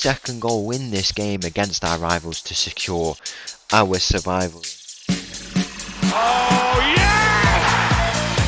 second goal in this game against our rivals to secure our survival. Oh, yes!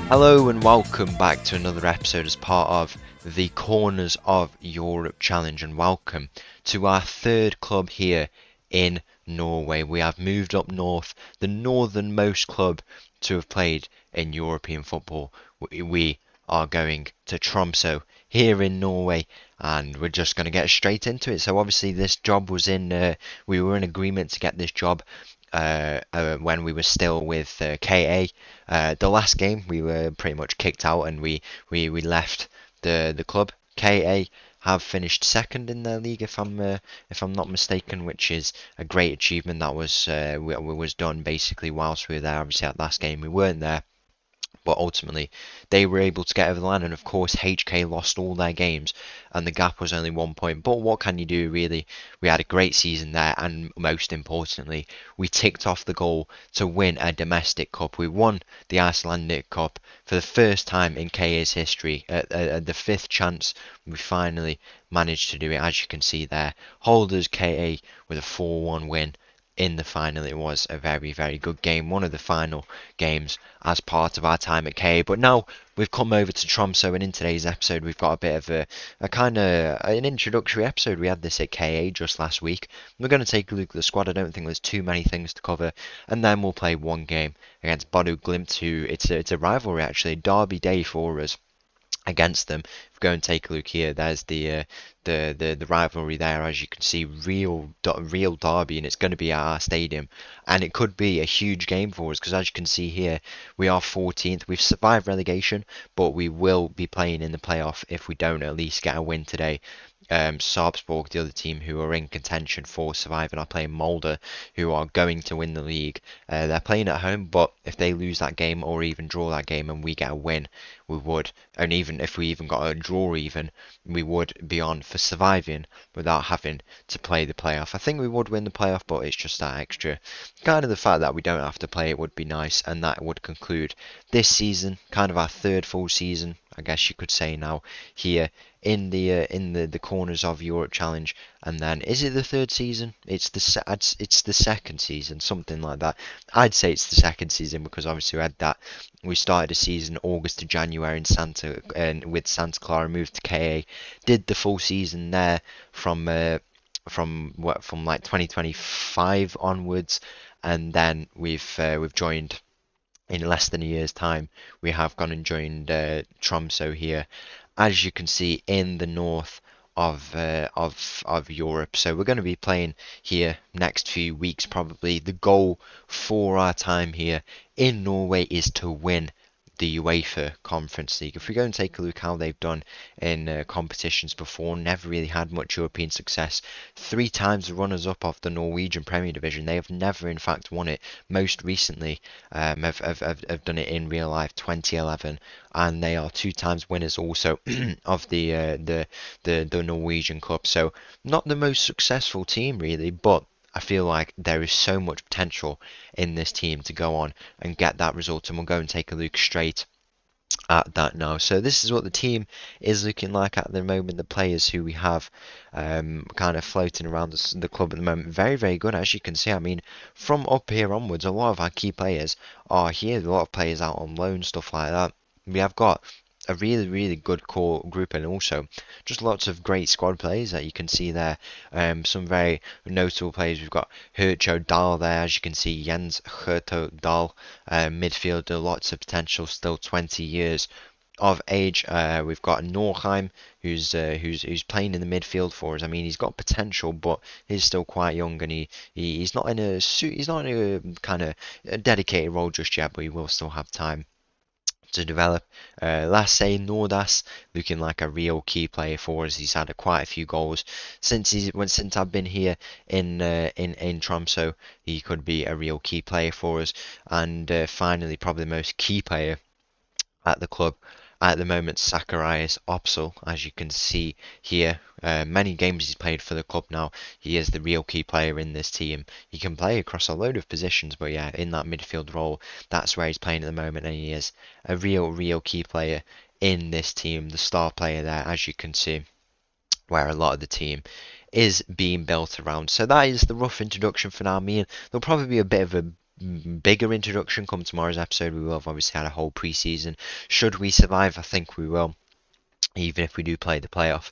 Hello and welcome back to another episode as part of the Corners of Europe Challenge, and welcome to our third club here in Norway. We have moved up north, the northernmost club to have played in European football. We are going to Tromso here in Norway, and we're just going to get straight into it. So obviously this job was we were in agreement to get this job when we were still with KA. The last game we were pretty much kicked out and we left the club. KA have finished second in their league if I'm not mistaken, which is a great achievement. That was done basically whilst we were there. Obviously at last game we weren't there, but ultimately they were able to get over the line, and of course HK lost all their games and the gap was only 1 point. But what can you do, really? We had a great season there, and most importantly we ticked off the goal to win a domestic cup. We won the Icelandic Cup for the first time in KA's history. At the fifth chance we finally managed to do it, as you can see there. Holders KA with a 4-1 win in the final. It was a very, very good game, one of the final games as part of our time at KA. But now we've come over to Tromso, and in today's episode we've got a bit of a kind of an introductory episode. We had this at KA just last week. We're going to take a look at the squad. I don't think there's too many things to cover, and then we'll play one game against Bodo Glimt, who it's a rivalry actually, derby day for us against them. If we go and take a look here, there's the rivalry there, as you can see, real derby, and it's going to be at our stadium, and it could be a huge game for us because, as you can see here, we are 14th. We've survived relegation, but we will be playing in the playoff if we don't at least get a win today. Sarpsborg, the other team who are in contention for surviving, are playing Molde, who are going to win the league. They're playing at home, but if they lose that game or even draw that game and we get a win, we would, and even if we even got a draw even, we would be on for surviving without having to play the playoff. I think we would win the playoff, but it's just that extra kind of the fact that we don't have to play it would be nice, and that would conclude this season, kind of our third full season, I guess you could say now, here in the Corners of Europe Challenge. And then, is it the third season? It's the second season, something like that. I'd say it's the second season because obviously we started a season August to January with Santa Clara, moved to KA, did the full season there from like 2025 onwards, and then we've joined. In less than a year's time, we have gone and joined Tromso here, as you can see, in the north of Europe. So we're going to be playing here next few weeks probably. The goal for our time here in Norway is to win the UEFA Conference League. If we go and take a look how they've done in competitions before, never really had much European success. 3 times the runners-up of the Norwegian Premier Division. They have never, in fact, won it. Most recently, have done it in real life, 2011, and they are 2 times winners also of the Norwegian Cup. So not the most successful team really, but I feel like there is so much potential in this team to go on and get that result, and we'll go and take a look straight at that now. So this is what the team is looking like at the moment. The players who we have kind of floating around the club at the moment, very, very good, as you can see. I mean, from up here onwards, a lot of our key players are here. A lot of players out on loan, stuff like that. We have got a really, really good core group, and also just lots of great squad players that you can see there. Some very notable players. We've got Hercho Dahl there, as you can see, Jens Herto Dahl, midfielder, lots of potential, still 20 years of age. We've got Norheim, who's playing in the midfield for us. I mean, he's got potential, but he's still quite young, and he's not in a kind of dedicated role just yet, but he will still have time to develop. Lasse Nordas, looking like a real key player for us. He's had quite a few goals since I've been here in Tromso. He could be a real key player for us. And finally, probably the most key player at the club, At the moment, Zacharias Opsal, as you can see here, many games he's played for the club now. He is the real key player in this team. He can play across a load of positions, but yeah, in that midfield role, that's where he's playing at the moment, and he is a real key player in this team, the star player there, as you can see, where a lot of the team is being built around. So that is the rough introduction for now. Me and there'll probably be a bit of a bigger introduction come tomorrow's episode. We will have obviously had a whole preseason. Should we survive, I think we will, even if we do play the playoff.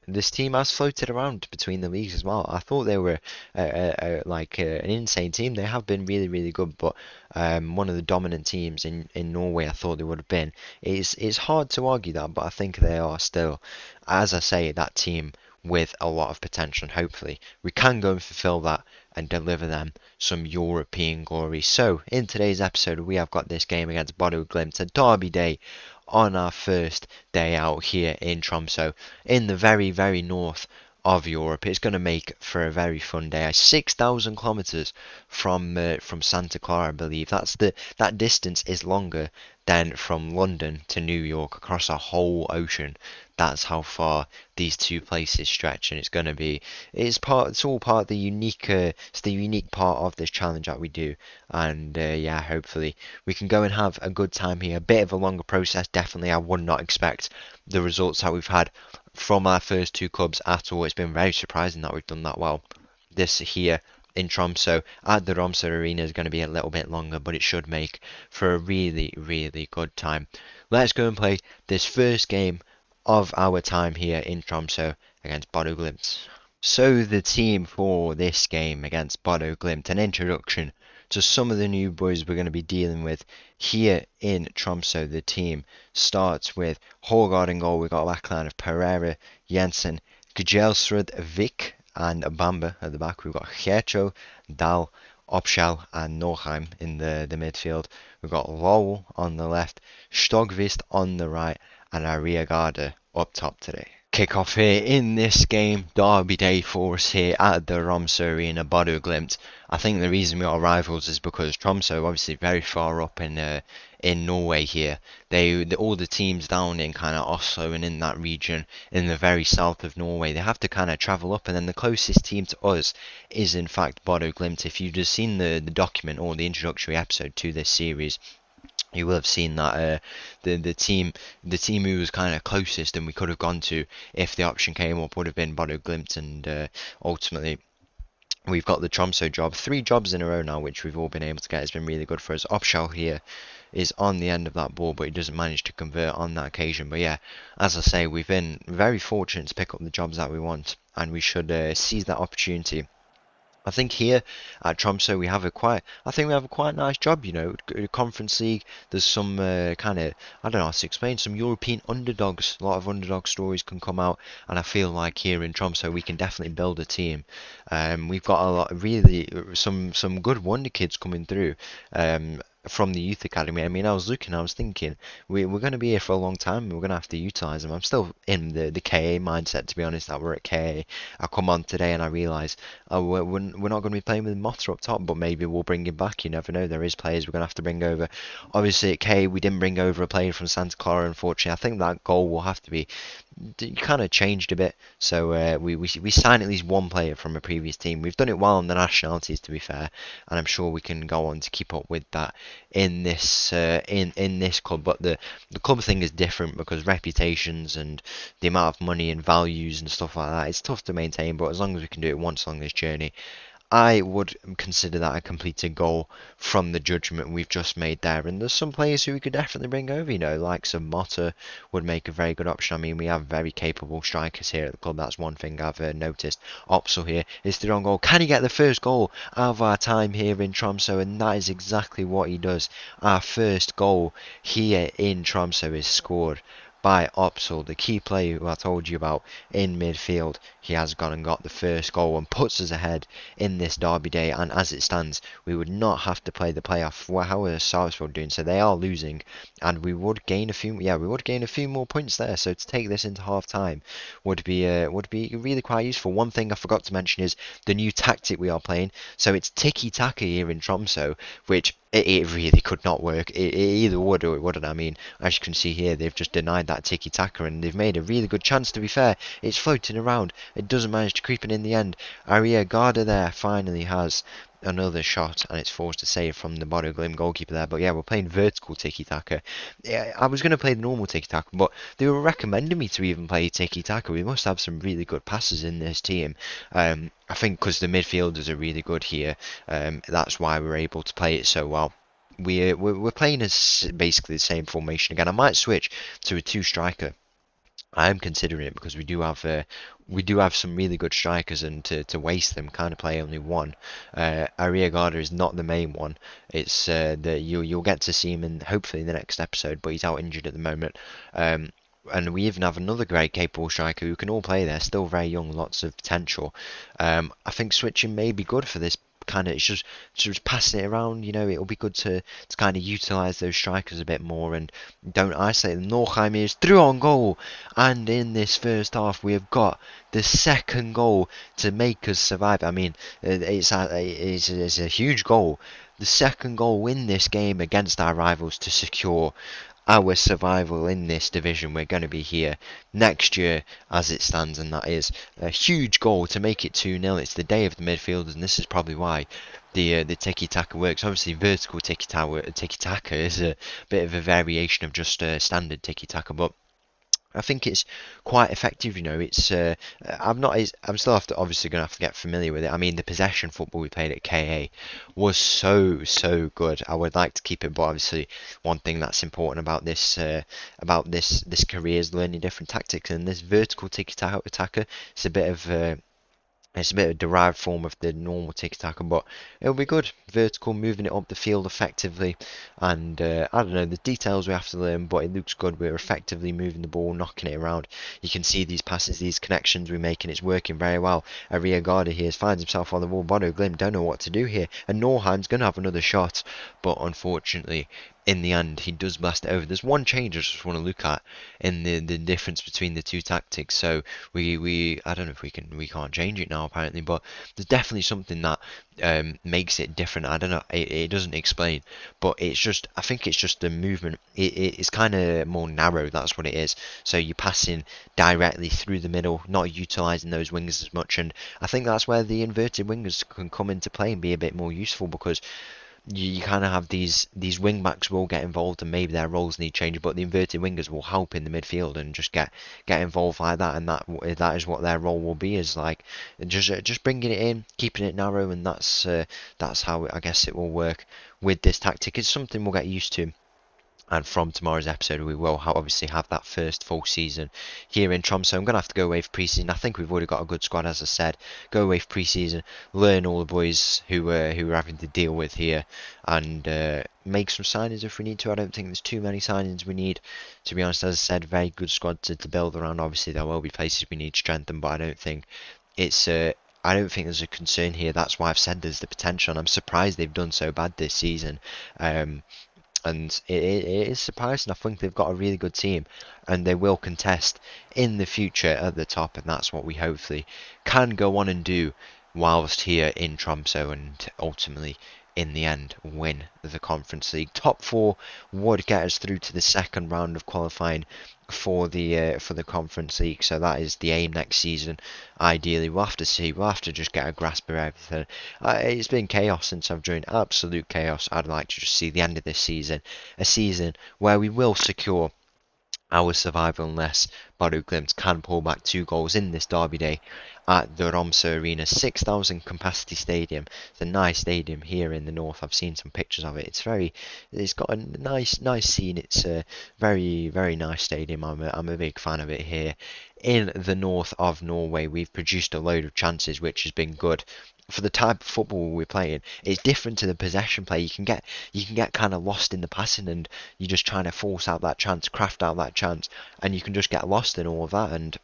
This team has floated around between the leagues as well. I thought they were an insane team. They have been really good, but one of the dominant teams in Norway. I thought they would have been. It's hard to argue that, but I think they are still, as I say, that team with a lot of potential. And hopefully, we can go and fulfill that and deliver them some European glory. So, in today's episode, we have got this game against Bodo Glimt, a derby day on our first day out here in Tromso, in the very north of Europe. It's going to make for a very fun day. 6,000 kilometers from Santa Clara, I believe. That distance is longer than from London to New York across a whole ocean. That's how far these two places stretch, and it's all part of the unique it's the unique part of this challenge that we do. And yeah, hopefully we can go and have a good time here. A bit of a longer process, definitely. I would not expect the results that we've had from our first two clubs at all. It's been very surprising that we've done that well. This here in Tromso at the Tromso Arena is going to be a little bit longer, but it should make for a really good time. Let's go and play this first game of our time here in Tromso against Bodo Glimt. So the team for this game against Bodo Glimt, an introduction to some of the new boys we're going to be dealing with here in Tromso. The team starts with Hågard in goal. We've got a backline of Pereira, Jensen, Gjelsrud, Vik and Bamba at the back. We've got Gercho, Dahl, Opschal and Norheim in the midfield. We've got Lowell on the left, Stogvist on the right and Arriagada up top today. Kick off here in this game, derby day for us here at the Tromso Arena, Bodo Glimt. I think the reason we are rivals is because Tromso obviously very far up in Norway here. All the teams down in kind of Oslo and in that region in the very south of Norway, they have to kind of travel up, and then the closest team to us is in fact Bodo Glimt. If you've just seen the document or the introductory episode to this series, you will have seen that the team who was kind of closest and we could have gone to if the option came up would have been Bodo Glimt, and ultimately we've got the Tromso job. 3 jobs in a row now, which we've all been able to get. It's been really good for us. Opschal here is on the end of that ball, but he doesn't manage to convert on that occasion. But yeah, as I say, we've been very fortunate to pick up the jobs that we want, and we should seize that opportunity. I think here at Tromso we have a quite nice job, you know. Conference League, there's some kind of, I don't know how to explain, some European underdogs. A lot of underdog stories can come out, and I feel like here in Tromso we can definitely build a team. We've got a lot, really, some good wonder kids coming through. From the youth academy. I mean, I was thinking, we're going to be here for a long time. We're going to have to utilise them. I'm still in the KA mindset, to be honest, that we're at KA. I come on today and I realise, we're not going to be playing with Motter up top, but maybe we'll bring him back. You never know. There is players we're going to have to bring over. Obviously, at KA, we didn't bring over a player from Santa Clara, unfortunately. I think that goal will have to be kind of changed a bit. So we signed at least one player from a previous team. We've done it well on the nationalities, to be fair, and I'm sure we can go on to keep up with that in this in this club. But the club thing is different because reputations and the amount of money and values and stuff like that, it's tough to maintain. But as long as we can do it once along this journey, I would consider that a completed goal from the judgment we've just made there. And there's some players who we could definitely bring over, you know, like some Motta would make a very good option. I mean, we have very capable strikers here at the club. That's one thing I've noticed. Opsal here is the wrong goal. Can he get the first goal of our time here in Tromso? And that is exactly what he does. Our first goal here in Tromso is scored by Opsal, the key player who I told you about in midfield. He has gone and got the first goal and puts us ahead in this derby day. And as it stands, we would not have to play the playoff. Well, how are Sarsfield doing? So they are losing, and we would gain a few. Yeah, we would gain a few more points there. So to take this into half time would be really quite useful. One thing I forgot to mention is the new tactic we are playing. So it's tiki taka here in Tromso, which It really could not work. It either would or it wouldn't. I mean, as you can see here, they've just denied that tiki-taka and they've made a really good chance, to be fair. It's floating around. It doesn't manage to creep in the end. Aria Garda there finally has another shot and it's forced to save from the Bodo Glimt goalkeeper there. But yeah, we're playing vertical tiki-taka. Yeah, I was going to play the normal tiki-taka, but they were recommending me to even play tiki-taka. We must have some really good passes in this team. I think because the midfielders are really good here. That's why we're able to play it so well. We're playing as basically the same formation again. I might switch to a two striker. I am considering it because we do have some really good strikers, and to waste them, kind of play only one. Arriagada is not the main one. It's you'll get to see him in hopefully in the next episode, but he's out injured at the moment. And we even have another great capable striker who can all play there, still very young, lots of potential. I think switching may be good for this kind of, it's just passing it around, it'll be good to kind of utilise those strikers a bit more and don't isolate them. Norheim is through on goal, and in this first half we have got the second goal to make us survive. I mean, it's a huge goal. The second goal in this game against our rivals to secure our survival in this division. We're going to be here next year as it stands, and that is a huge goal to make it 2-0. It's the day of the midfielders, and this is probably why the tiki-taka works. Obviously, vertical tiki-taka is a bit of a variation of just standard tiki-taka, but I think it's quite effective. It's I'm still obviously going to have to get familiar with it. I mean, the possession football we played at KA was so good. I would like to keep it, but obviously one thing that's important about this career is learning different tactics, and this vertical tiki-taka, it's a bit of a derived form of the normal tiki-taka, but it'll be good. Vertical, moving it up the field effectively, and I don't know the details we have to learn, but it looks good. We're effectively moving the ball, knocking it around. You can see these passes, these connections we make, and it's working very well. Aria Garda here finds himself on the wall. Bodo Glimt don't know what to do here, and Norheim's going to have another shot, but unfortunately, in the end, he does blast it over. There's one change I just want to look at in the difference between the two tactics. So we I don't know if we can't change it now apparently, but there's definitely something that makes it different. I don't know. It doesn't explain, but I think it's just the movement. It's kind of more narrow. That's what it is. So you're passing directly through the middle, not utilizing those wings as much, and I think that's where the inverted wingers can come into play and be a bit more useful because you kind of have these wing backs will get involved and maybe their roles need change, but the inverted wingers will help in the midfield and just get involved like that, and that is what their role will be, is like just bringing it in, keeping it narrow, and that's how I guess it will work with this tactic. It's something we'll get used to. And from tomorrow's episode, we will obviously have that first full season here in Tromso. I'm going to have to go away for pre-season. I think we've already got a good squad, as I said. Go away for pre-season, learn all the boys who we're having to deal with here, and make some signings if we need to. I don't think there's too many signings we need. To be honest, as I said, very good squad to build around. Obviously, there will be places we need to strengthen, but I don't think it's... I don't think there's a concern here. That's why I've said there's the potential, and I'm surprised they've done so bad this season. And it is surprising. I think they've got a really good team, and they will contest in the future at the top, and that's what we hopefully can go on and do whilst here in Tromso, and ultimately in the end win the Conference League. Top four would get us through to the second round of qualifying for the Conference League, so that is the aim next season. Ideally, we'll have to see. We'll have to just get a grasp of everything. It's been chaos since I've joined, absolute chaos. I'd like to just see the end of this season, a season where we will secure our survival unless Bodo Glimt can pull back 2 goals in this derby day at the Tromso Arena. 6,000 capacity stadium. It's a nice stadium here in the north. I've seen some pictures of it. It's got a nice scene. It's a very nice stadium. I'm a big fan of it here in the north of Norway. We've produced a load of chances, which has been good for the type of football we're playing. It's different to the possession play. You can get kind of lost in the passing, and you're just trying to force out that chance, craft out that chance, and you can just get lost in all of that. And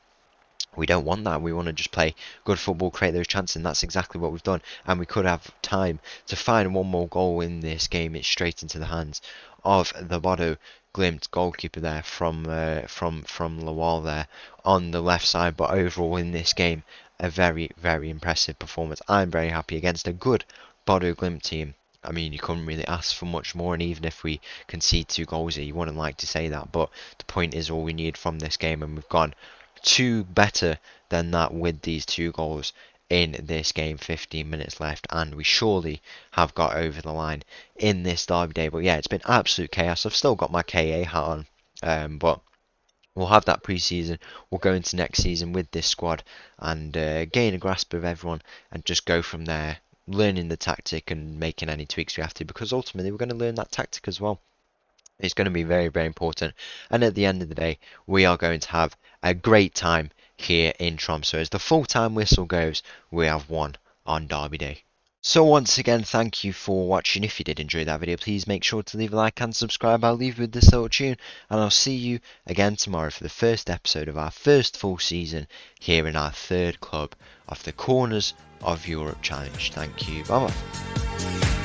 we don't want that. We want to just play good football, create those chances, and that's exactly what we've done. And we could have time to find one more goal in this game. It's straight into the hands of the Bodo Glimt goalkeeper there from Lawal there on the left side. But overall in this game, a very impressive performance. I'm very happy against a good Bodo Glimt team. I mean, you couldn't really ask for much more, and even if we concede 2 goals here, you wouldn't like to say that, but the point is all we need from this game, and we've gone 2 better than that with these 2 goals in this game. 15 minutes left, and we surely have got over the line in this derby day. But yeah, it's been absolute chaos. I've still got my KA hat on, but we'll have that pre-season. We'll go into next season with this squad and gain a grasp of everyone and just go from there, learning the tactic and making any tweaks we have to, because ultimately we're going to learn that tactic as well. It's going to be very, very important. And at the end of the day, we are going to have a great time here in Tromso. As the full-time whistle goes, we have won on Derby Day. So once again, thank you for watching. If you did enjoy that video, please make sure to leave a like and subscribe. I'll leave you with this little tune, and I'll see you again tomorrow for the first episode of our first full season here in our third club of the Corners of Europe Challenge. Thank you. Bye bye.